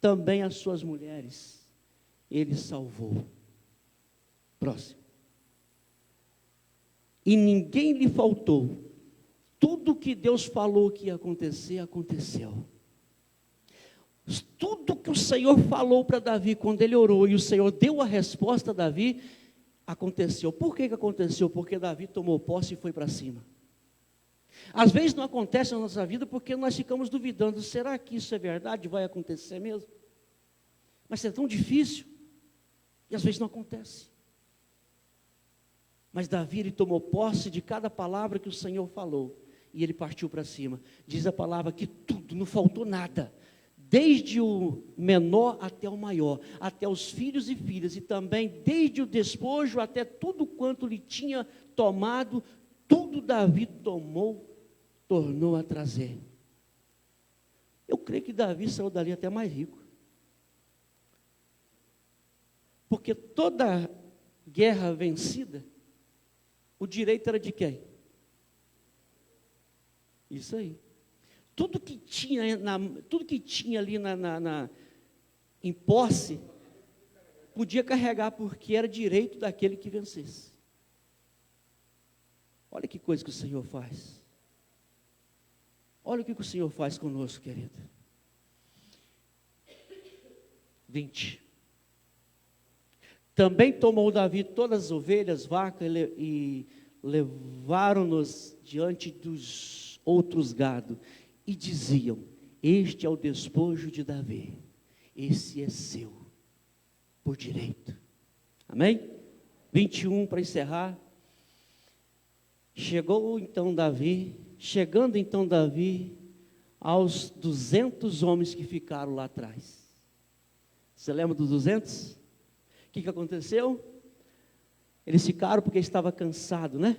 Também as suas mulheres, ele salvou. Próximo. E ninguém lhe faltou. Tudo que Deus falou que ia acontecer, aconteceu. Tudo que o Senhor falou para Davi, quando ele orou, e o Senhor deu a resposta a Davi, aconteceu. Por que aconteceu? Porque Davi tomou posse e foi para cima. Às vezes não acontece na nossa vida porque nós ficamos duvidando, será que isso é verdade? Vai acontecer mesmo? Mas é tão difícil, e às vezes não acontece. Mas Davi, ele tomou posse de cada palavra que o Senhor falou, e ele partiu para cima. Diz a palavra que tudo, não faltou nada, desde o menor até o maior, até os filhos e filhas, e também desde o despojo até tudo quanto lhe tinha tomado, tudo Davi tomou, tornou a trazer. Eu creio que Davi saiu dali até mais rico. Porque toda guerra vencida, o direito era de quem? Isso aí. Tudo que tinha ali em posse, podia carregar, porque era direito daquele que vencesse. Olha que coisa que o Senhor faz. Olha o que o Senhor faz conosco, querido. 20. Também tomou Davi todas as ovelhas, vacas, e levaram-nos diante dos outros gado, e diziam: este é o despojo de Davi, esse é seu, por direito. Amém? 21, para encerrar. Chegando então Davi aos 200 homens que ficaram lá atrás. Você lembra dos 200? O que aconteceu? Eles ficaram porque estavam cansados, né?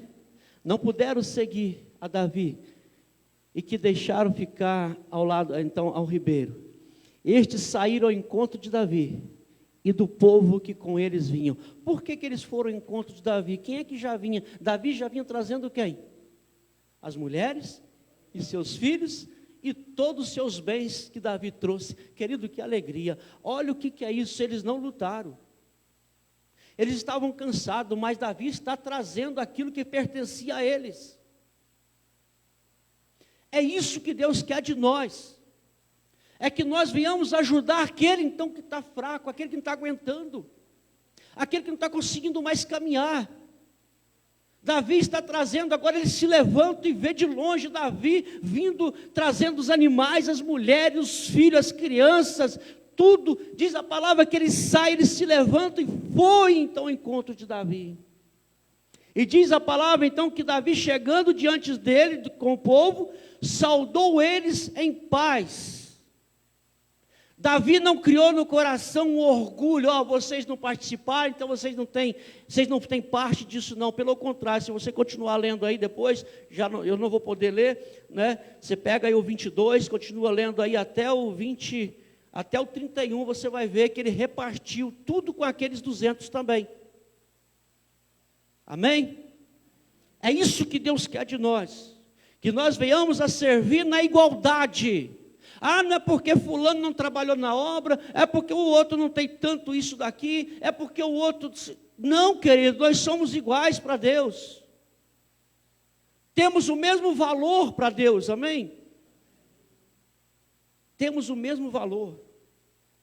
Não puderam seguir a Davi, e que deixaram ficar ao lado, então, ao ribeiro. Estes saíram ao encontro de Davi e do povo que com eles vinham. Por que eles foram ao encontro de Davi? Quem é que já vinha? Davi já vinha trazendo quem? As mulheres e seus filhos e todos os seus bens que Davi trouxe. Querido, que alegria. Olha o que é isso, eles não lutaram. Eles estavam cansados, mas Davi está trazendo aquilo que pertencia a eles. É isso que Deus quer de nós. É que nós venhamos ajudar aquele então que está fraco, aquele que não está aguentando, aquele que não está conseguindo mais caminhar. Davi está trazendo, agora ele se levanta e vê de longe Davi vindo, trazendo os animais, as mulheres, os filhos, as crianças, tudo. Diz a palavra que ele sai, ele se levanta e foi então ao encontro de Davi. E diz a palavra então que Davi, chegando diante dele com o povo, saudou eles em paz. Davi não criou no coração um orgulho, vocês não participaram, então vocês não têm parte disso não. Pelo contrário, se você continuar lendo aí depois, eu não vou poder ler, né? Você pega aí o 22, continua lendo aí até o 31, você vai ver que ele repartiu tudo com aqueles 200 também. Amém? É isso que Deus quer de nós, que nós venhamos a servir na igualdade. Não é porque fulano não trabalhou na obra, é porque o outro não tem tanto isso daqui, é porque o outro... Não, querido, nós somos iguais para Deus. Temos o mesmo valor para Deus, amém? Temos o mesmo valor.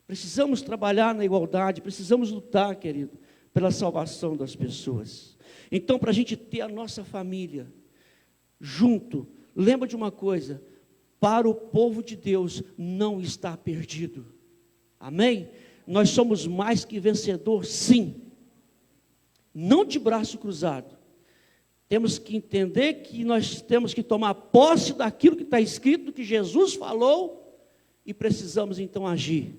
Precisamos trabalhar na igualdade, precisamos lutar, querido, pela salvação das pessoas. Então, para a gente ter a nossa família junto, lembra de uma coisa: para o povo de Deus não está perdido. Amém? Nós somos mais que vencedor, sim. Não de braço cruzado. Temos que entender que nós temos que tomar posse daquilo que está escrito, que Jesus falou, e precisamos então agir.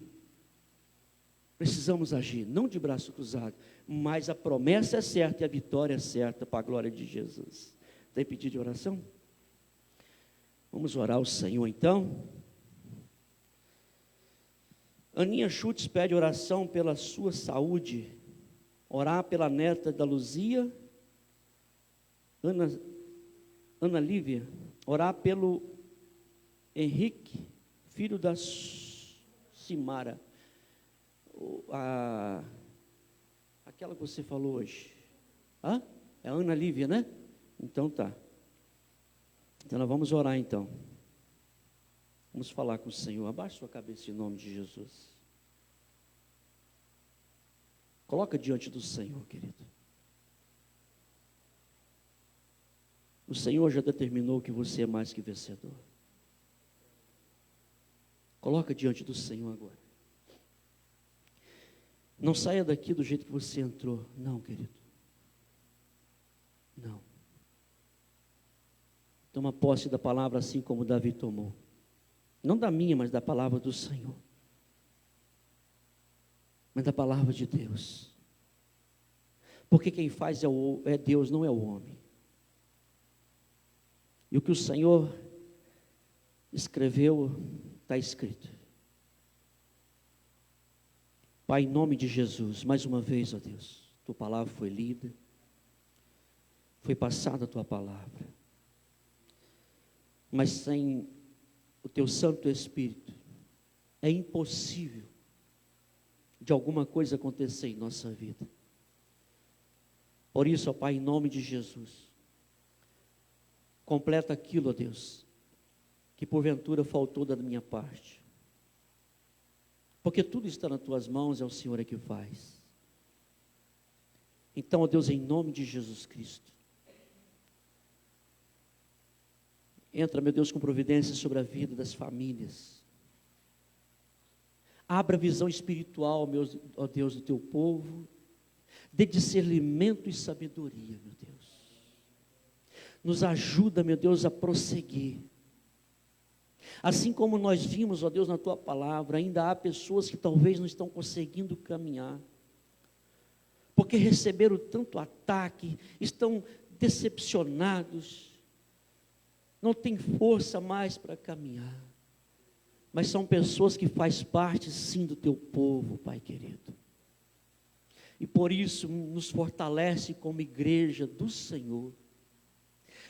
Precisamos agir, não de braço cruzado, mas a promessa é certa e a vitória é certa para a glória de Jesus. Tem pedido de oração? Vamos orar ao Senhor então. Aninha Schultz pede oração pela sua saúde, orar pela neta da Luzia, Ana Lívia, orar pelo Henrique, filho da Simara, aquela que você falou hoje. É a Ana Lívia, né? Então tá. Então nós vamos orar então. Vamos falar com o Senhor. Abaixe sua cabeça em nome de Jesus. Coloca diante do Senhor, querido. O Senhor já determinou que você é mais que vencedor. Coloca diante do Senhor agora. Não saia daqui do jeito que você entrou. Não, querido. Não. Toma posse da palavra assim como Davi tomou. Não da minha, mas da palavra do Senhor. Mas da palavra de Deus. Porque quem faz é Deus, não é o homem. E o que o Senhor escreveu, está escrito. Pai, em nome de Jesus, mais uma vez, ó Deus, tua palavra foi lida, foi passada a tua palavra. Mas sem o teu Santo Espírito, é impossível de alguma coisa acontecer em nossa vida. Por isso, ó Pai, em nome de Jesus, completa aquilo, ó Deus, que porventura faltou da minha parte. Porque tudo está nas tuas mãos, é o Senhor que faz. Então, ó Deus, em nome de Jesus Cristo, entra, meu Deus, com providência sobre a vida das famílias. Abra a visão espiritual, ó Deus, do teu povo. Dê discernimento e sabedoria, meu Deus. Nos ajuda, meu Deus, a prosseguir. Assim como nós vimos, ó Deus, na tua palavra, ainda há pessoas que talvez não estão conseguindo caminhar. Porque receberam tanto ataque, estão decepcionados. Não tem força mais para caminhar. Mas são pessoas que fazem parte, sim, do teu povo, Pai querido. E por isso nos fortalece como igreja do Senhor.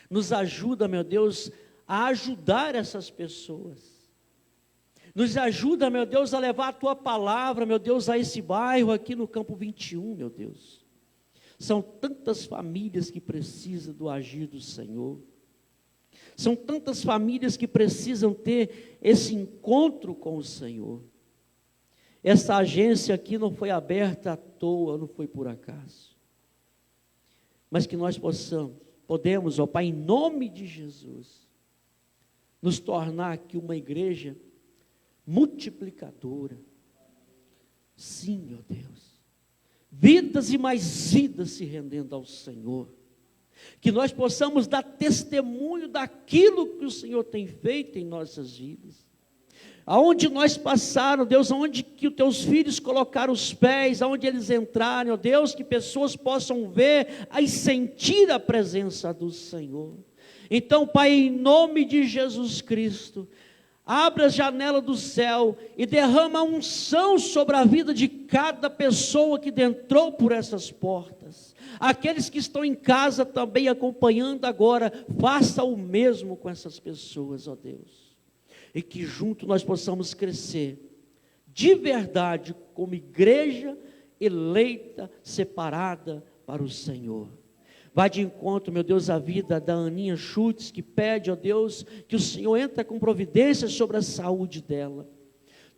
Nos ajuda, meu Deus, a ajudar essas pessoas. Nos ajuda, meu Deus, a levar a tua palavra, meu Deus, a esse bairro aqui no Campo 21, meu Deus. São tantas famílias que precisam do agir do Senhor. São tantas famílias que precisam ter esse encontro com o Senhor. Essa agência aqui não foi aberta à toa, não foi por acaso. Mas que nós podemos, ó Pai, em nome de Jesus, nos tornar aqui uma igreja multiplicadora. Sim, ó Deus. Vidas e mais vidas se rendendo ao Senhor. Que nós possamos dar testemunho daquilo que o Senhor tem feito em nossas vidas. Aonde nós passaram, Deus, aonde que os teus filhos colocaram os pés, aonde eles entrarem, ó Deus, que pessoas possam ver e sentir a presença do Senhor. Então, Pai, em nome de Jesus Cristo, abra a janela do céu e derrama unção sobre a vida de cada pessoa que entrou por essas portas. Aqueles que estão em casa também acompanhando agora, faça o mesmo com essas pessoas, ó Deus. E que junto nós possamos crescer, de verdade, como igreja eleita, separada para o Senhor. Vai de encontro, meu Deus, a vida da Aninha Schultz, que pede, ó Deus, que o Senhor entre com providência sobre a saúde dela.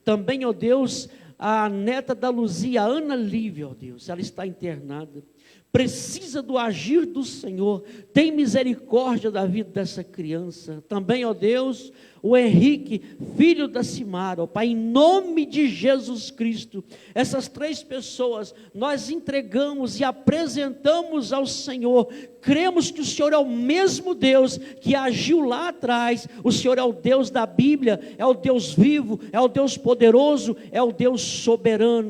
Também, ó Deus, a neta da Luzia, a Ana Lívia, ó Deus, ela está internada, precisa do agir do Senhor, tem misericórdia da vida dessa criança, também, ó Deus, o Henrique, filho da Simara, ó Pai, em nome de Jesus Cristo, essas 3 pessoas, nós entregamos e apresentamos ao Senhor, cremos que o Senhor é o mesmo Deus que agiu lá atrás, o Senhor é o Deus da Bíblia, é o Deus vivo, é o Deus poderoso, é o Deus soberano.